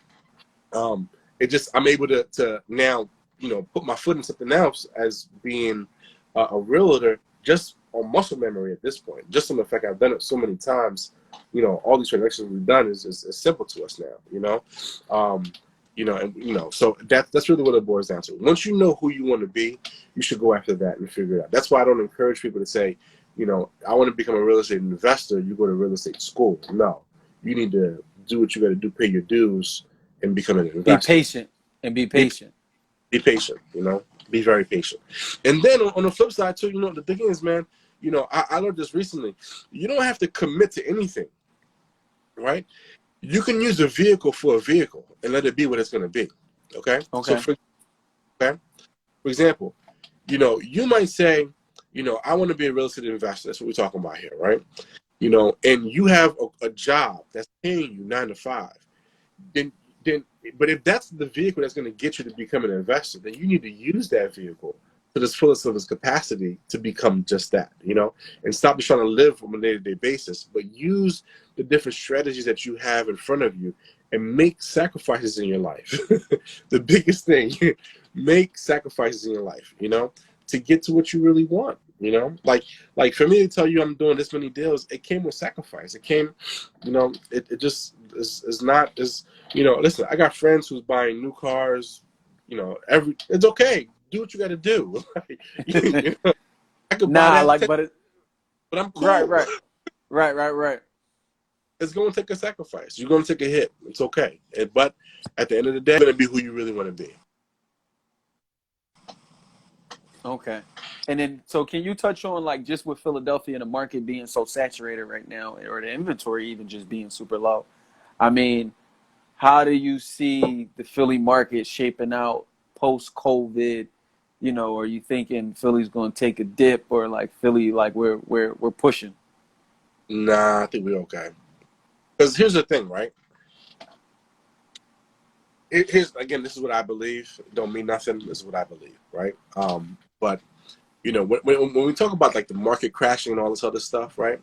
it just I'm able to now put my foot in something else as being a realtor just on muscle memory at this point. Just on the fact I've done it so many times. All these transactions we've done is simple to us now. So that's really what it boils down to. Once you know who you want to be, you should go after that and figure it out. That's why I don't encourage people to say, I want to become a real estate investor. You go to real estate school. No, you need to do what you got to do, pay your dues, and become an Be investor. patient and be Be, patient. be patient. Be very patient. And then on the flip side too, the thing is, man, I learned this recently. You don't have to commit to anything, right? You can use a vehicle for a vehicle and let it be what it's going to be. Okay. So Okay. for example, you might say, I want to be a real estate investor. That's what we're talking about here, right? And you have a job that's paying you 9 to 5. Then, but if that's the vehicle that's going to get you to become an investor, then you need to use that vehicle to the fullest of its capacity to become just that, and stop just trying to live on a day-to-day basis, but use the different strategies that you have in front of you and make sacrifices in your life. The biggest thing, make sacrifices in your life, to get to what you really want. Like for me to tell you I'm doing this many deals, it came with sacrifice. It came, it just is not as, listen, I got friends who's buying new cars, it's okay. Do what you got to do. I could buy Nah, that, like, but but I'm right, cool. right. It's going to take a sacrifice. You're going to take a hit. It's okay. But at the end of the day, you're going to be who you really want to be. Okay. And then, so can you touch on, like, just with Philadelphia and the market being so saturated right now, or the inventory even just being super low? I mean, how do you see the Philly market shaping out post-COVID? Are you thinking Philly's going to take a dip, or like Philly, like we're pushing? Nah, I think we're okay. Because here's the thing, right? Here's again, this is what I believe. It don't mean nothing. This is what I believe, right? But when we talk about like the market crashing and all this other stuff, right?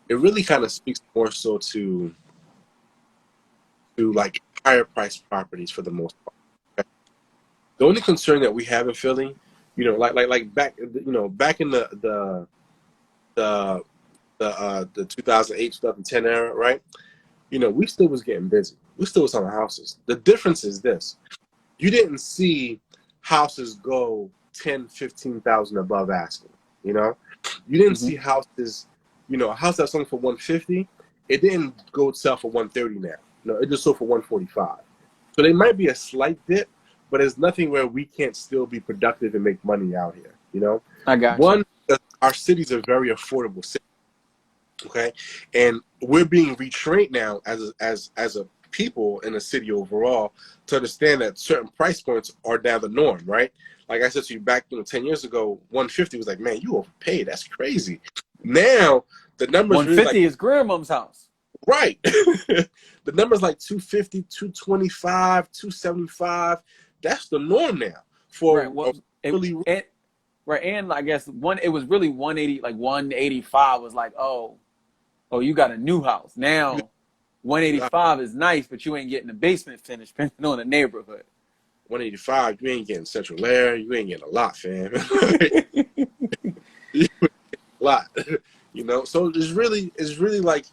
It really kind of speaks more so to like higher priced properties for the most part. Okay? The only concern that we have in Philly, like back, back in the 2008 2010 era, right? We still was getting busy. We still was selling houses. The difference is this: you didn't see houses go 10, 15,000 above asking. You didn't Hmm. see houses. A house that's selling for 150, it didn't go sell for 130 now. No, it just sold for 145. So there might be a slight dip, but there's nothing where we can't still be productive and make money out here. I got you. One, our cities are very affordable cities. Okay, and we're being retrained now as a people in the city overall to understand that certain price points are now the norm, right? Like I said to you back 10 years ago, 150 was like, man, you overpaid. That's crazy. Now the numbers really like 150 is grandma's house. right. The numbers like 250, 225, 275. That's the norm now Right. for Well, a really right, and I guess it was really 180, like 185 was like, oh, you got a new house. Now 185 is nice, but you ain't getting the basement finished, depending on the neighborhood. 185. You ain't getting central air. You ain't getting a lot, fam. A lot. So it's really like,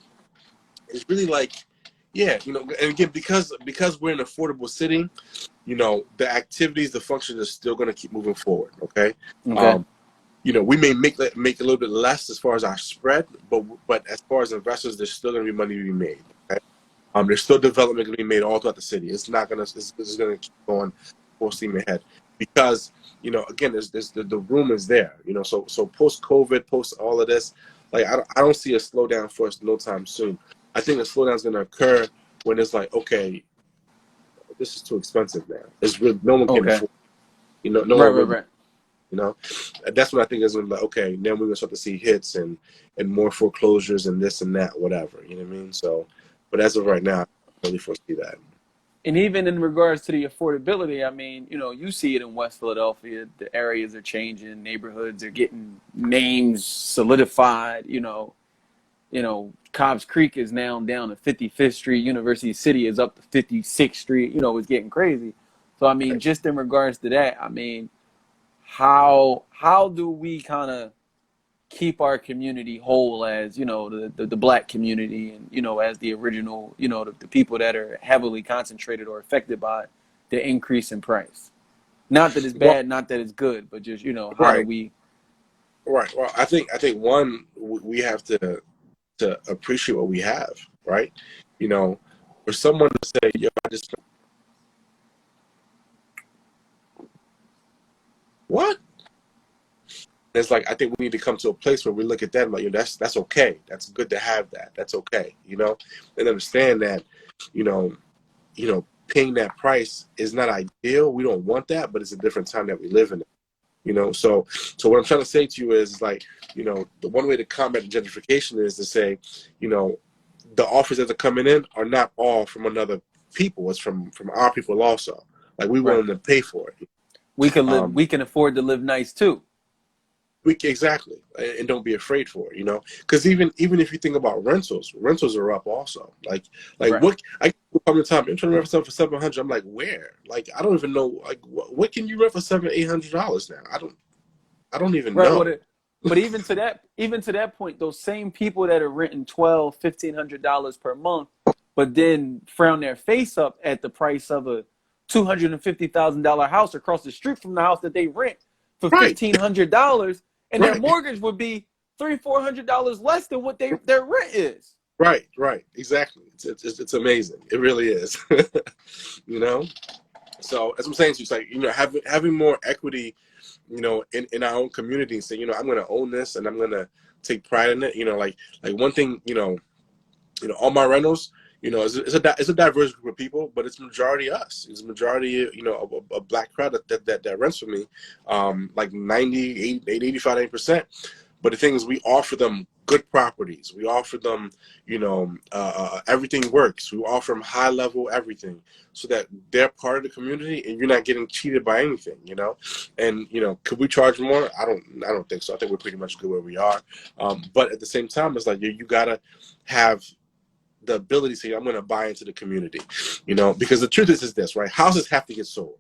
yeah, and again, because we're an affordable city, the activities, the functions are still going to keep moving forward. Okay. Okay. um we may make a little bit less as far as our spread, but as far as investors, there's still going to be money to be made. Okay? There's still development going to be made all throughout the city. It's not going to. This is going to keep going full steam ahead because again, there's the room is there. So post COVID, post all of this, like I don't see a slowdown for us no time soon. I think the slowdown is going to occur when it's like, okay, this is too expensive now. It's really no one can Okay. afford. No Right, one right, really. right. You know, that's what I think is when like, okay, then we're gonna start to see hits and more foreclosures and this and that, whatever. You know what I mean? So, but as of right now, I don't really foresee that. And even in regards to the affordability, I mean, you see it in West Philadelphia. The areas are changing, neighborhoods are getting names solidified. Cobb's Creek is now down to 55th Street. University City is up to 56th Street. It's getting crazy. So I mean, Right. just in regards to that, I mean, how do we kind of keep our community whole as the black community, and as the original, the people that are heavily concentrated or affected by the increase in price? Not that it's Well, bad, not that it's good, but just, how do right, we? right. Well, I think one, we have to appreciate what we have, right? You know, for someone to say, "Yo, I just what?" It's like, I think we need to come to a place where we look at that and like, that's okay. That's good to have that. That's okay, and understand that, you know, paying that price is not ideal. We don't want that, but it's a different time that we live in. So what I'm trying to say to you is like, the one way to combat gentrification is to say, you know, the offers that are coming in are not all from another people. It's from our people also. Like, we Right. willing to pay for it. We can live. Um, We can afford to live nice too. exactly, and don't be afraid for it. Because even if you think about rentals are up also. Like Right. what I come to time, I'm trying to rent for something for 700. I'm like, where? Like, I don't even know. Like, what can you rent for $700-800 now? I don't even Right. know. But even to that point, those same people that are renting $1,200-1,500 per month, but then frown their face up at the price of a $250,000 house across the street from the house that they rent for Right, $1,500, and their right, mortgage would be $300-400 less than what their rent is. right. Exactly. It's amazing. It really is. you know. So as I'm saying to you, it's like, having more equity, in our own community, and say, I'm going to own this and I'm going to take pride in it. Like one thing, all my rentals, it's a diverse group of people, but it's majority us. It's a majority, a black crowd that rents for me, like 90, 80, 85, 90%. But the thing is, we offer them good properties. We offer them, everything works. We offer them high level everything, so that they're part of the community, and you're not getting cheated by anything. And could we charge more? I don't think so. I think we're pretty much good where we are. But at the same time, it's like, you gotta have the ability to say, I'm going to buy into the community, because the truth is this, right? Houses have to get sold,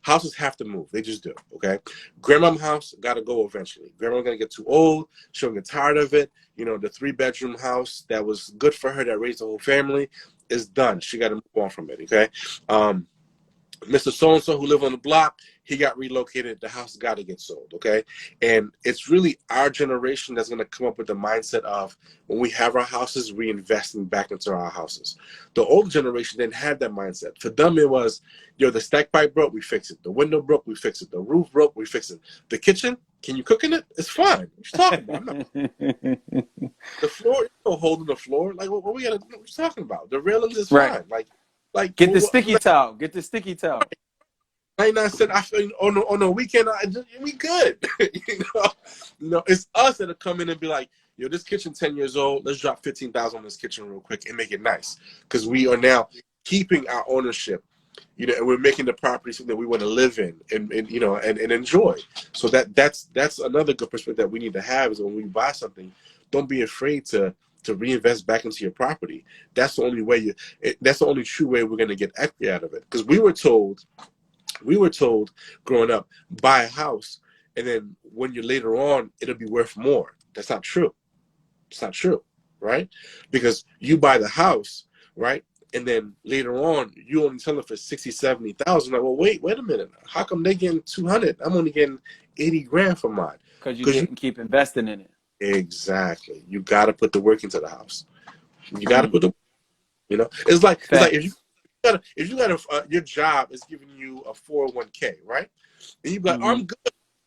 houses have to move. They just do. Okay. Grandma's house got to go eventually. Grandma's going to get too old. She'll get tired of it. The 3-bedroom house that was good for her, that raised the whole family, is done. She got to move on from it. Okay. Mr. So-and-so who lived on the block, he got relocated. The house got to get sold, okay? And it's really our generation that's going to come up with the mindset of, when we have our houses, reinvesting back into our houses. The old generation didn't have that mindset. For them, it was, the stack pipe broke, we fix it. The window broke, we fix it. The roof broke, we fix it. The kitchen, can you cook in it? It's fine. What you talking about? The floor, holding the floor. Like, what we got? What you talking about? The railings is Right. fine. Like, Get the sticky towel. Get the sticky towel. 99 cents. I feel on the weekend, we good. It's us that'll come in and be like, yo, this kitchen 10 years old. Let's drop 15,000 on this kitchen real quick and make it nice, because we are now keeping our ownership. And we're making the property something that we want to live in and enjoy. So that's another good perspective that we need to have, is when we buy something, don't be afraid to reinvest back into your property. That's the only way that's the only true way we're going to get equity out of it. Because we were told growing up, buy a house, and then when you're later on, it'll be worth more. That's not true. It's not true, right? Because you buy the house, right? And then later on, you only sell it for 60, 70,000. Like, well, wait a minute. How come they getting 200? I'm only getting 80 grand for mine. Because you didn't keep investing in it. Exactly. You got to put the work into the house. You got to Mm-hmm. put the, it's like if you got your job is giving you a 401k, right? And you got, Mm-hmm. I'm good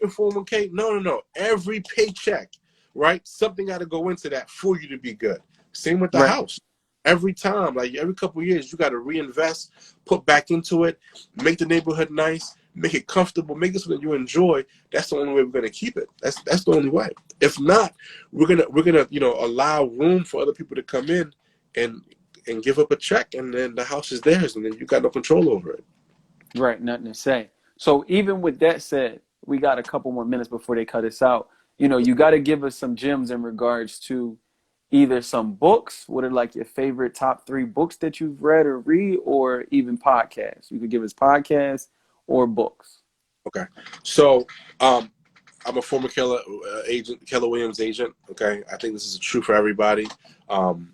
with 401k. No. Every paycheck, right? Something got to go into that for you to be good. Same with the Right. house. Every time, like every couple of years, you got to reinvest, put back into it, make the neighborhood nice, make it comfortable, make it something you enjoy. That's the only way we're gonna keep it. That's the only way. If not, we're gonna allow room for other people to come in and give up a check, and then the house is theirs, and then you got no control over it. Right. Nothing to say. So even with that said, we got a couple more minutes before they cut us out. You got to give us some gems in regards to either some books. What are like your favorite top 3 books that you've read or read, or even podcasts? You could give us podcasts or books. Okay. So, I'm a former Keller Williams agent. Okay. I think this is true for everybody.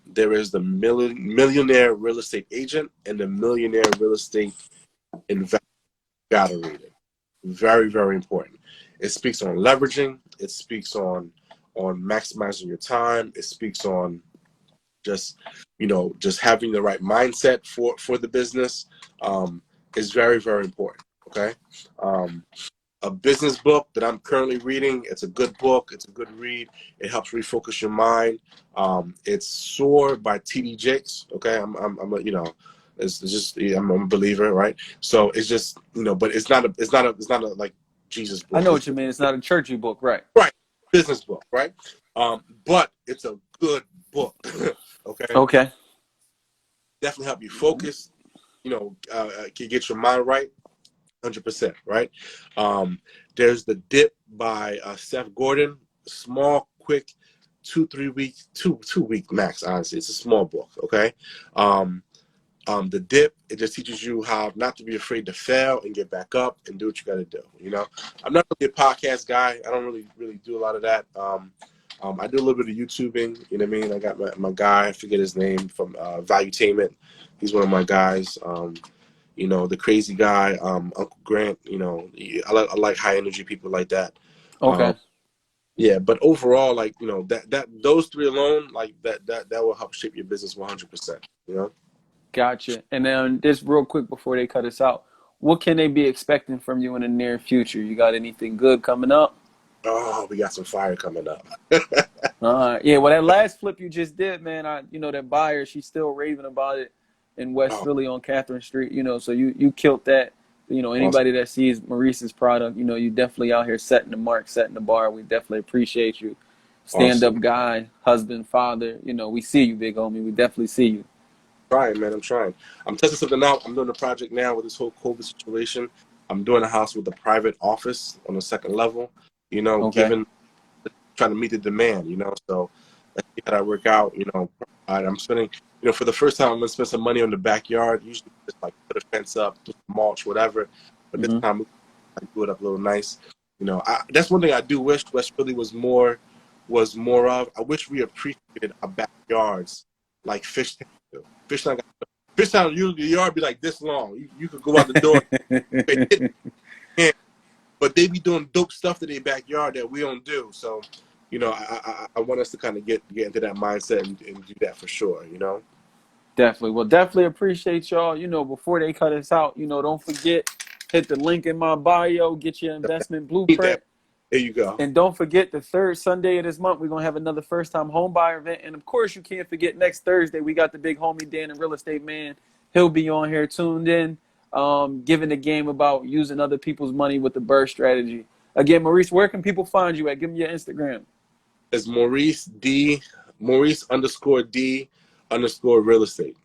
There is the millionaire real estate agent and the millionaire real estate invest. Gotta read it. Very, very important. It speaks on leveraging. It speaks on maximizing your time. It speaks on just just having the right mindset for the business. Is very, very important. Okay. Um, a business book that I'm currently reading. It's a good book. It's a good read. It helps refocus your mind. It's Soar by T.D. Jakes. Okay, I'm a, it's just I'm a believer, right? So it's just but it's not a like Jesus I book. know It's what you mean. It's not a churchy book, right? right business book, right? But it's a good book. Okay, Okay. definitely help you focus. Can get your mind right. 100%, right? Um, there's the Dip by Seth Gordon. Small, quick, 2 3 week, two week max. Honestly, it's a small book. Okay. Um, the Dip, it just teaches you how not to be afraid to fail and get back up and do what you got to do. I'm not really a podcast guy. I don't really do a lot of that. I do a little bit of YouTubing. You know what I mean? I got my guy. I forget his name from Valuetainment. He's one of my guys. The crazy guy, Uncle Grant. I like high energy people like that. Um, Okay. yeah, but overall, like that those three alone, like that will help shape your business 100%. Gotcha. And then just real quick before they cut us out, what can they be expecting from you in the near future? You got anything good coming up? Oh, we got some fire coming up. Yeah, well, that last flip you just did, man, that buyer, she's still raving about it in West Oh, Philly on Catherine Street, so you killed that. awesome. Anybody that sees Maurice's product, you definitely out here setting the mark, setting the bar. We definitely appreciate you. Stand Awesome. up guy, husband, father, we see you, big homie. We definitely see you. Trying, man. I'm trying. I'm testing something out. I'm doing a project now with this whole COVID situation. I'm doing a house with a private office on the second level, Okay. given trying to meet the demand, so let's see how that work out. I'm spending, for the first time, I'm gonna spend some money on the backyard. Usually, just like put a fence up, put some mulch, whatever. But this Hmm. time, I do it up a little nice. That's one thing I do wish West Philly was more of. I wish we appreciated our backyards like Fishtown do. Fishtown, usually the yard be like this long. You could go out the door, but they be doing dope stuff in their backyard that we don't do. So, I want us to kind of get into that mindset and do that for sure. Definitely. Well, definitely appreciate y'all. Before they cut us out, don't forget, hit the link in my bio, get your investment Need that. blueprint. There you go. And don't forget the third Sunday of this month, we're going to have another first time home buyer event. And of course, you can't forget next Thursday, we got the big homie Dan, the real estate man. He'll be on here tuned in, giving the game about using other people's money with the BRRRR strategy. Again, Maurice, where can people find you at? Give me your Instagram. It's Maurice_D_real estate.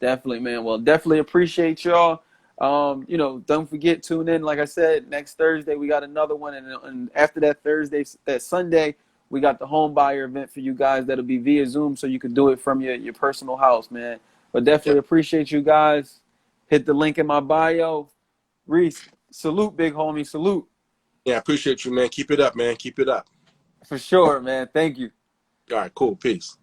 Definitely, man. Well, definitely appreciate y'all. Don't forget, tune in. Like I said, next Thursday we got another one, and after that Thursday, that Sunday, we got the home buyer event for you guys. That'll be via Zoom, so you can do it from your personal house, man. But Yeah. definitely appreciate you guys. Hit the link in my bio. Reese, salute, big homie, salute Yeah, I appreciate you, man. Keep it up, man. Keep it up. for sure, man. Thank you. All right, cool. Peace.